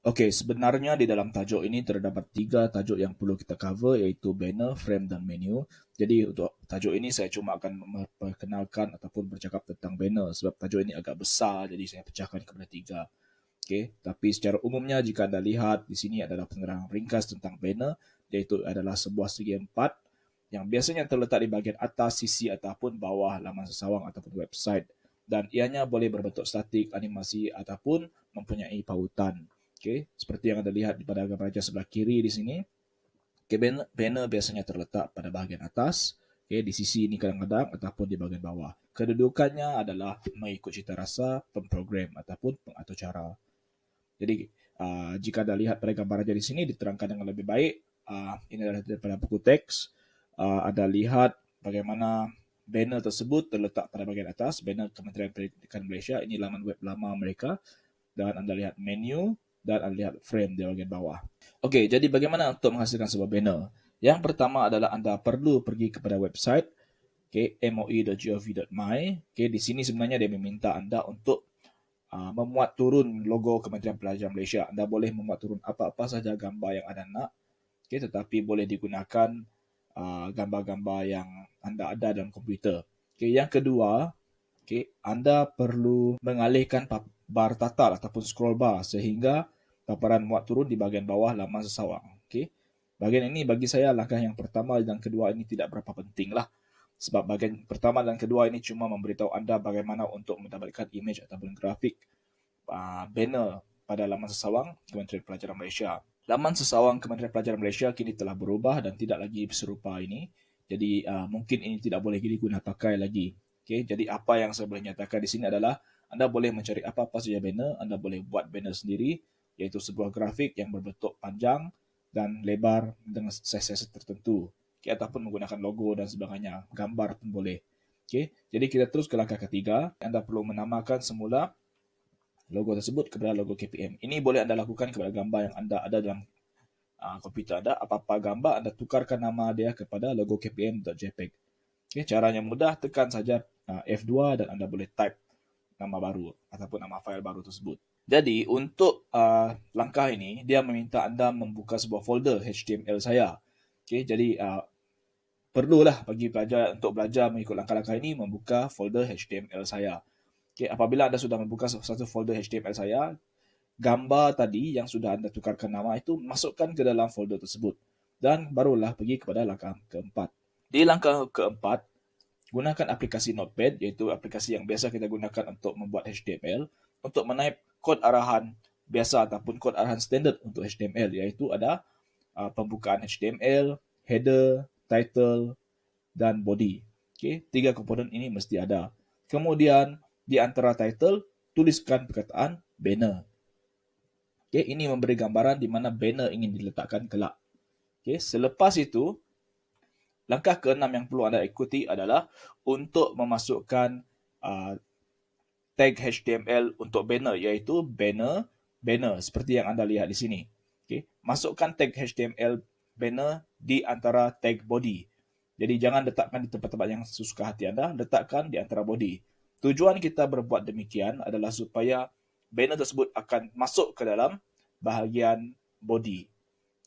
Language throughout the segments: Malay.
Okey, sebenarnya di dalam tajuk ini terdapat 3 tajuk yang perlu kita cover, iaitu banner, frame dan menu. Jadi untuk tajuk ini saya cuma akan memperkenalkan ataupun bercakap tentang banner sebab tajuk ini agak besar, jadi saya pecahkan kepada 3. Okey, tapi secara umumnya jika anda lihat di sini adalah penerangan ringkas tentang banner, iaitu adalah sebuah segi 4 yang biasanya terletak di bahagian atas, sisi ataupun bawah laman sesawang ataupun website, dan ianya boleh berbentuk statik, animasi ataupun mempunyai pautan. Okey, seperti yang anda lihat pada gambar raja sebelah kiri di sini. Okay, banner biasanya terletak pada bahagian atas, okay, di sisi ini kadang-kadang ataupun di bahagian bawah. Kedudukannya adalah mengikut cita rasa pemprogram ataupun pengatur cara. Jadi jika anda lihat pada gambar raja di sini diterangkan dengan lebih baik, ini adalah daripada buku teks. Anda lihat bagaimana banner tersebut terletak pada bahagian atas, banner Kementerian Pendidikan Malaysia, ini laman web lama mereka, dan anda lihat menu dan anda lihat frame di bahagian bawah. Okey, jadi bagaimana untuk menghasilkan sebuah banner? Yang pertama adalah anda perlu pergi kepada website, okay, moi.gov.my. Okay, di sini sebenarnya dia meminta anda untuk memuat turun logo Kementerian Pelajaran Malaysia. Anda boleh memuat turun apa-apa saja gambar yang anda nak, okay, tetapi boleh digunakan gambar-gambar yang anda ada dalam komputer. Okay, yang kedua, okay, anda perlu mengalihkan bar tatar ataupun scroll bar sehingga paparan muat turun di bahagian bawah laman sesawang. Okay. Bahagian ini bagi saya langkah yang pertama dan kedua ini tidak berapa penting lah. Sebab bahagian pertama dan kedua ini cuma memberitahu anda bagaimana untuk mendapatkan image ataupun grafik banner pada laman sesawang Kementerian Pelajaran Malaysia. Laman sesawang Kementerian Pelajaran Malaysia kini telah berubah dan tidak lagi serupa ini. Jadi mungkin ini tidak boleh diguna pakai lagi. Okay, jadi apa yang saya boleh nyatakan di sini adalah anda boleh mencari apa-apa saja banner, anda boleh buat banner sendiri, iaitu sebuah grafik yang berbentuk panjang dan lebar dengan saiz-saiz tertentu. Okay, ataupun menggunakan logo dan sebagainya, gambar pun boleh. Okay, jadi kita terus ke langkah ketiga. Anda perlu menamakan semula logo tersebut kepada logo KPM. Ini boleh anda lakukan kepada gambar yang anda ada dalam komputer anda. Apa-apa gambar, anda tukarkan nama dia kepada logo kpm.jpg. Okay, caranya mudah, tekan saja F2 dan anda boleh type nama baru ataupun nama file baru tersebut. Jadi untuk langkah ini, dia meminta anda membuka sebuah folder HTML saya. Okay, jadi perlulah bagi pelajar untuk belajar mengikut langkah-langkah ini membuka folder HTML saya. Okay, apabila anda sudah membuka satu folder HTML saya, gambar tadi yang sudah anda tukarkan nama itu masukkan ke dalam folder tersebut. Dan barulah pergi kepada langkah keempat. Di langkah keempat, gunakan aplikasi Notepad, iaitu aplikasi yang biasa kita gunakan untuk membuat HTML, untuk menaip kod arahan biasa ataupun kod arahan standard untuk HTML, iaitu ada pembukaan HTML, header, title, dan body. Okay, 3 komponen ini mesti ada. Kemudian di antara title, tuliskan perkataan banner. Okay, ini memberi gambaran di mana banner ingin diletakkan kelak. Okay, selepas itu, langkah keenam yang perlu anda ikuti adalah untuk memasukkan tag HTML untuk banner, iaitu banner seperti yang anda lihat di sini. Okay, masukkan tag HTML banner di antara tag body. Jadi jangan letakkan di tempat-tempat yang sesuka hati anda, letakkan di antara body. Tujuan kita berbuat demikian adalah supaya banner tersebut akan masuk ke dalam bahagian body.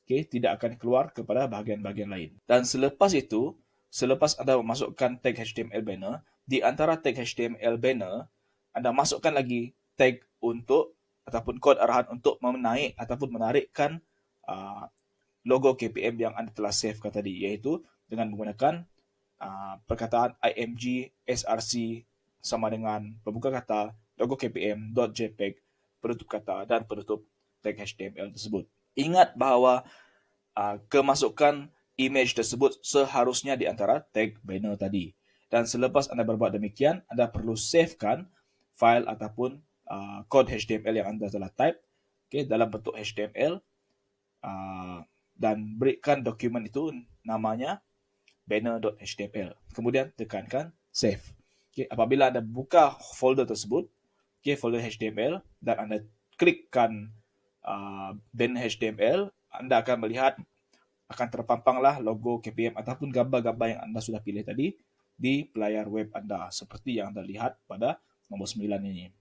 Okay, tidak akan keluar kepada bahagian-bahagian lain. Dan selepas itu, selepas anda memasukkan tag HTML banner, di antara tag HTML banner, anda masukkan lagi tag untuk ataupun kod arahan untuk menaik ataupun menarikkan logo KPM yang anda telah savekan tadi, iaitu dengan menggunakan perkataan img src sama dengan pembuka kata logo kpm.jpg penutup kata dan penutup tag HTML tersebut. Ingat bahawa kemasukan image tersebut seharusnya di antara tag banner tadi. Dan selepas anda berbuat demikian, anda perlu savekan file ataupun kod HTML yang anda telah type, okay, dalam bentuk HTML dan berikan dokumen itu namanya banner.html. Kemudian tekankan save. Okay, apabila anda buka folder tersebut, okay, folder HTML, dan anda klikkan banner HTML, anda akan melihat akan terpampanglah logo KPM ataupun gambar-gambar yang anda sudah pilih tadi di layar web anda seperti yang anda lihat pada nombor 9 ini.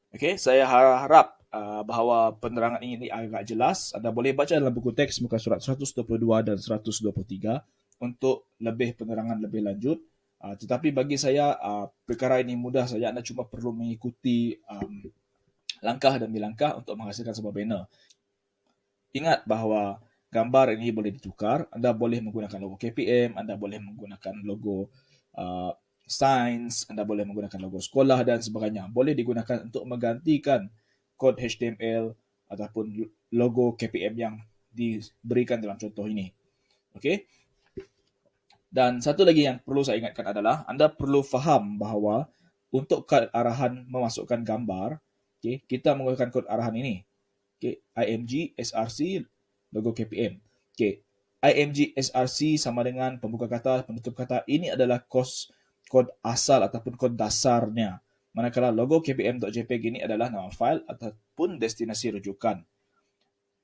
Okay, saya harap bahawa penerangan ini agak jelas, anda boleh baca dalam buku teks muka surat 122 dan 123 untuk lebih penerangan lebih lanjut. Tetapi bagi saya, perkara ini mudah saja. Anda cuma perlu mengikuti langkah demi langkah untuk menghasilkan sebuah banner. Ingat bahawa gambar ini boleh ditukar. Anda boleh menggunakan logo KPM, Anda boleh menggunakan logo sains, Anda boleh menggunakan logo sekolah dan sebagainya. Boleh digunakan untuk menggantikan kod HTML ataupun logo KPM yang diberikan dalam contoh ini. Okey. Dan satu lagi yang perlu saya ingatkan adalah anda perlu faham bahawa untuk kad arahan memasukkan gambar, okay, kita menggunakan kod arahan ini. Okay, IMG SRC logo KPM. Okay, IMG SRC sama dengan pembuka kata, penutup kata. Ini adalah kod asal ataupun kod dasarnya. Manakala logo kpm.jpg ini adalah nama fail ataupun destinasi rujukan.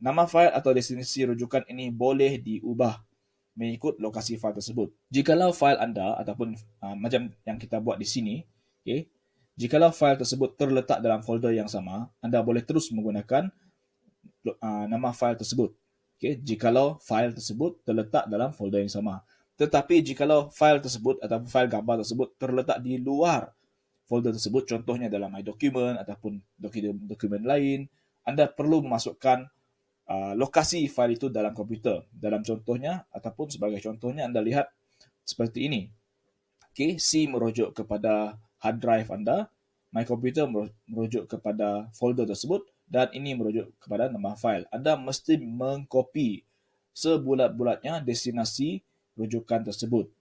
Nama fail atau destinasi rujukan ini boleh diubah mengikut lokasi fail tersebut. Jikalau fail anda ataupun macam yang kita buat di sini, okay, jikalau fail tersebut terletak dalam folder yang sama, anda boleh terus menggunakan nama fail tersebut. Okay, jikalau fail tersebut terletak dalam folder yang sama. Tetapi jikalau fail tersebut ataupun fail gambar tersebut terletak di luar folder tersebut, contohnya dalam My Document ataupun dokumen lain, anda perlu memasukkan lokasi fail itu dalam komputer. Dalam contohnya ataupun sebagai contohnya anda lihat seperti ini. Okay, C merujuk kepada hard drive anda, My Computer merujuk kepada folder tersebut dan ini merujuk kepada nama fail. Anda mesti mengkopi sebulat-bulatnya destinasi rujukan tersebut.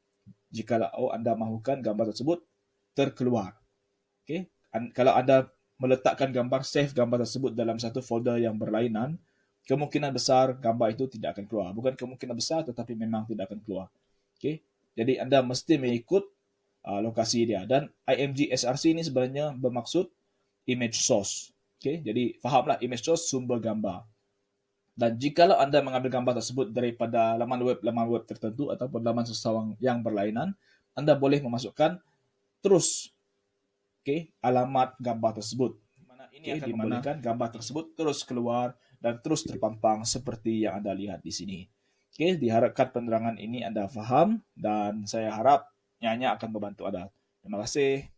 Jika anda mahukan gambar tersebut terkeluar. Okay, kalau anda meletakkan gambar, save gambar tersebut dalam satu folder yang berlainan, kemungkinan besar gambar itu tidak akan keluar. Bukan kemungkinan besar, tetapi memang tidak akan keluar. Okay? Jadi anda mesti mengikut lokasi dia. Dan IMG SRC ini sebenarnya bermaksud image source. Okay? Jadi fahamlah, image source sumber gambar. Dan jikalau anda mengambil gambar tersebut daripada laman web tertentu ataupun laman sesawang yang berlainan, anda boleh memasukkan terus alamat gambar tersebut. Ini akan membolehkan gambar tersebut terus keluar dan terus terpampang seperti yang anda lihat di sini. Diharapkan penerangan ini anda faham dan saya harap ianya akan membantu anda. Terima kasih.